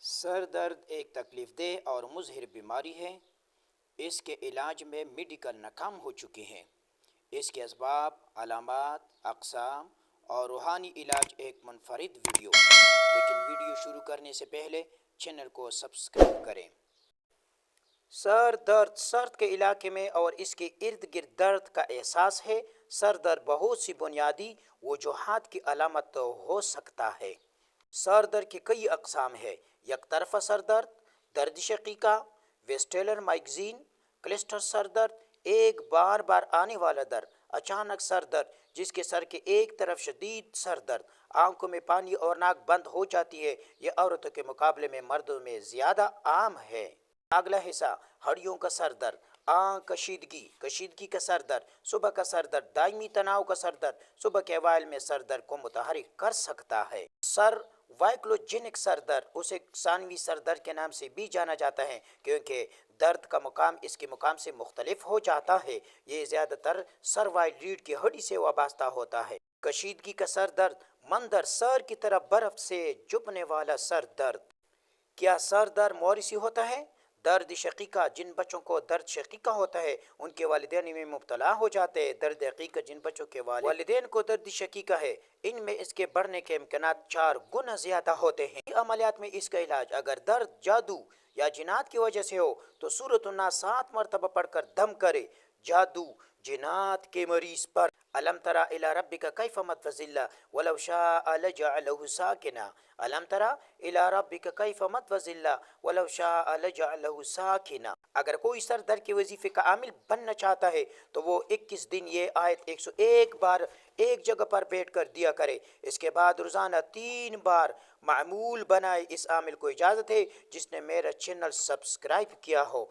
سر درد ایک تکلیف دہ اور مضر بیماری ہے۔ اس کے علاج میں میڈیکل ناکام ہو چکے ہیں۔ اس کے اسباب، علامات، اقسام اور روحانی علاج ایک منفرد ویڈیو، لیکن ویڈیو شروع کرنے سے پہلے چینل کو سبسکرائب کریں۔ سر درد سر کے علاقے میں اور اس کے ارد گرد درد کا احساس ہے۔ سر درد بہت سی بنیادی وجوہات کی علامت ہو سکتا ہے۔ سر درد کی کئی اقسام ہیں۔ یک طرفہ سر درد، درد شقیقہ، ویسٹیلر مائگزین، کلسٹر سر درد، ایک بار بار آنے والا درد، اچانک سر درد جس کے سر کے ایک طرف شدید سر درد، آنکھوں میں پانی اور ناک بند ہو جاتی ہے۔ یہ عورتوں کے مقابلے میں مردوں میں زیادہ عام ہے۔ اگلا حصہ، ہڈیوں کا سر درد، آنکھ کشیدگی کا سر درد، صبح کا سر درد، دائمی تناؤ کا سر درد، صبح کے اوائل میں سر درد کو متحرک کر سکتا ہے۔ وائکلوجینک سر درد، اسے ثانوی سر درد کے نام سے بھی جانا جاتا ہے کیونکہ درد کا مقام اس کے مقام سے مختلف ہو جاتا ہے۔ یہ زیادہ تر سروائل ریڑھ کی ہڈی سے وابستہ ہوتا ہے۔ کشیدگی کا سر درد، مندر سر کی طرف برف سے جھکنے والا سر درد۔ کیا سر درد موروثی ہوتا ہے؟ درد شقیقہ، جن بچوں کو درد شقیقہ ہوتا ہے ان کے والدین میں مبتلا ہو جاتے ہیں۔ درد حقیقہ، جن بچوں کے والدین کو درد شقیقہ ہے ان میں اس کے بڑھنے کے امکانات 4 گنا زیادہ ہوتے ہیں۔ عملیات میں اس کا علاج، اگر درد جادو یا جنات کی وجہ سے ہو تو سورۃ الناس 7 مرتبہ پڑھ کر دم کرے۔ جادو جنات کے مریض پر الم تری الی ربک کیف مد وذل ولو شاء لجعلہ ساکنا، الم تری الی ربک کیف مد وذل ولو شاء لجعلہ ساکنا۔ اگر کوئی سر درد کے وظیفے کا عامل بننا چاہتا ہے تو وہ 21 دن یہ آیت 101 بار ایک جگہ پر بیٹھ کر دیا کرے۔ اس کے بعد روزانہ 3 بار معمول بنائے۔ اس عامل کو اجازت ہے جس نے میرا چینل سبسکرائب کیا ہو۔